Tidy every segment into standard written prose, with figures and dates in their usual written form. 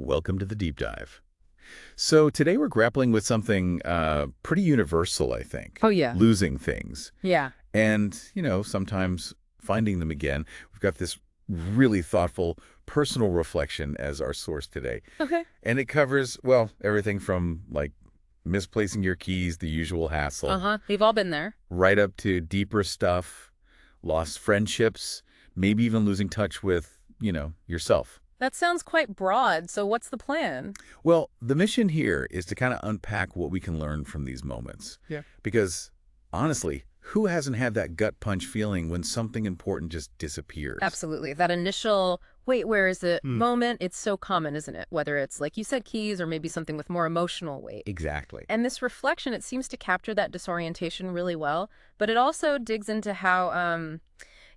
Welcome to the deep dive. So today we're grappling with something pretty universal, I think. Oh, yeah. Losing things. Yeah. And, sometimes finding them again. We've got this really thoughtful personal reflection as our source today. Okay. And it covers, well, everything from like misplacing your keys, the usual hassle, Uh-huh. We've all been there. right up to deeper stuff, lost friendships, maybe even losing touch with, yourself. That sounds quite broad, so what's the plan? Well, the mission here is to kind of unpack what we can learn from these moments. Yeah. Because, honestly, who hasn't had that gut punch feeling when something important just disappears? Absolutely. That initial, wait, where is it Hmm. moment, it's so common, isn't it? Whether it's, like you said, keys or maybe something with more emotional weight. Exactly. And this reflection, it seems to capture that disorientation really well, but it also digs into how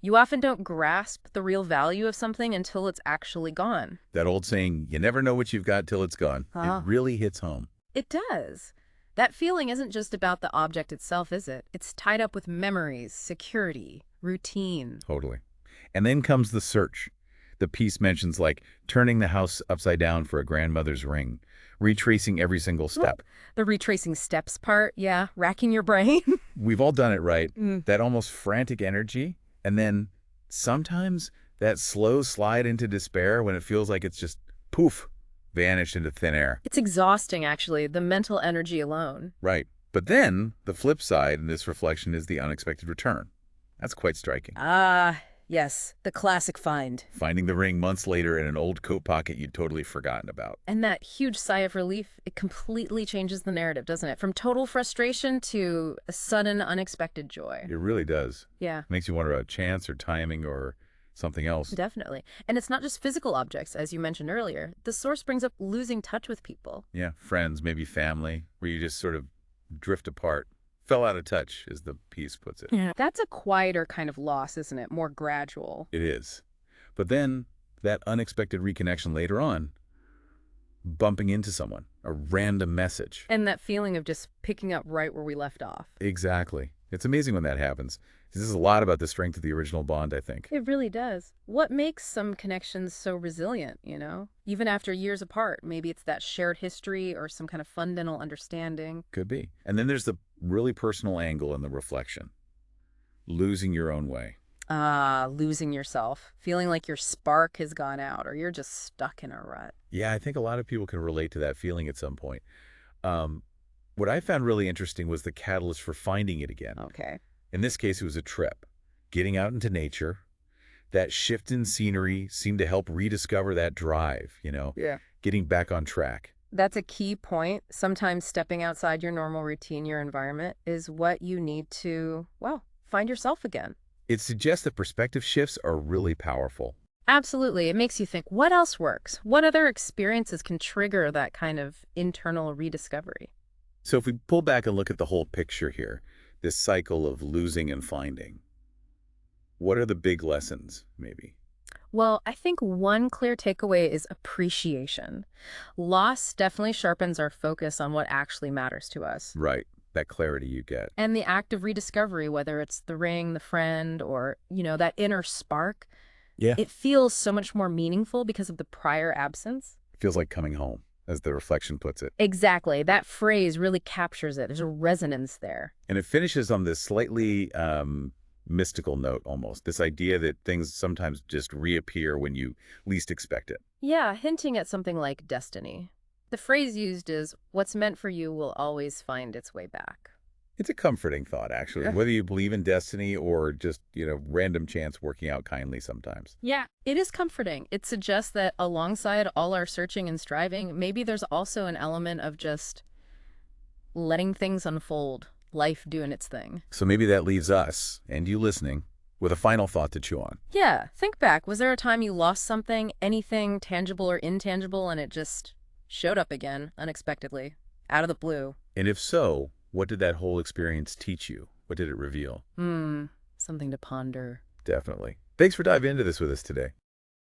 you often don't grasp the real value of something until it's actually gone. That old saying, you never know what you've got till it's gone. Ah. It really hits home. It does. That feeling isn't just about the object itself, is it? It's tied up with memories, security, routine. Totally. And then comes the search. The piece mentions like turning the house upside down for a grandmother's ring, retracing every single step. The retracing steps part, yeah, racking your brain. We've all done it, right? Mm. That almost frantic energy. And then sometimes that slow slide into despair when it feels like it's just poof, vanished into thin air. It's exhausting, actually, the mental energy alone. Right. But then the flip side in this reflection is the unexpected return. That's quite striking. Ah, yes, the classic find. Finding the ring months later in an old coat pocket you'd totally forgotten about. And that huge sigh of relief, it completely changes the narrative, doesn't it? From total frustration to a sudden, unexpected joy. It really does. Yeah. Makes you wonder about chance or timing or something else. Definitely. And it's not just physical objects, as you mentioned earlier. The source brings up losing touch with people. Yeah, friends, maybe family, where you just sort of drift apart. Fell out of touch, as the piece puts it. Yeah. That's a quieter kind of loss, isn't it? More gradual. It is. But then that unexpected reconnection later on, bumping into someone, a random message. And that feeling of just picking up right where we left off. Exactly. It's amazing when that happens. This is a lot about the strength of the original bond, I think. It really does. What makes some connections so resilient, Even after years apart, maybe it's that shared history or some kind of fundamental understanding. Could be. And then there's the really personal angle in the reflection. Losing your own way. Losing yourself, feeling like your spark has gone out or you're just stuck in a rut. Yeah, I think a lot of people can relate to that feeling at some point. What I found really interesting was the catalyst for finding it again. Okay. In this case, it was a trip. Getting out into nature. That shift in scenery seemed to help rediscover that drive, Yeah. getting back on track. That's a key point. Sometimes stepping outside your normal routine, your environment, is what you need to, well, find yourself again. It suggests that perspective shifts are really powerful. Absolutely. It makes you think, what else works? What other experiences can trigger that kind of internal rediscovery? So if we pull back and look at the whole picture here, this cycle of losing and finding, what are the big lessons, maybe? Well, I think one clear takeaway is appreciation. Loss definitely sharpens our focus on what actually matters to us. Right, that clarity you get. And the act of rediscovery, whether it's the ring, the friend, or, that inner spark, Yeah. it feels so much more meaningful because of the prior absence. Feels like coming home, as the reflection puts it. Exactly. That phrase really captures it. There's a resonance there. And it finishes on this slightly mystical note almost, this idea that things sometimes just reappear when you least expect it. Yeah, hinting at something like destiny. The phrase used is, what's meant for you will always find its way back. It's a comforting thought, actually, Yeah. whether you believe in destiny or just, random chance working out kindly sometimes. Yeah, it is comforting. It suggests that alongside all our searching and striving, maybe there's also an element of just letting things unfold, life doing its thing. So maybe that leaves us, and you listening, with a final thought to chew on. Yeah, think back. Was there a time you lost something, anything tangible or intangible, and it just showed up again, unexpectedly, out of the blue? And if so, what did that whole experience teach you? What did it reveal? Something to ponder. Definitely. Thanks for diving into this with us today.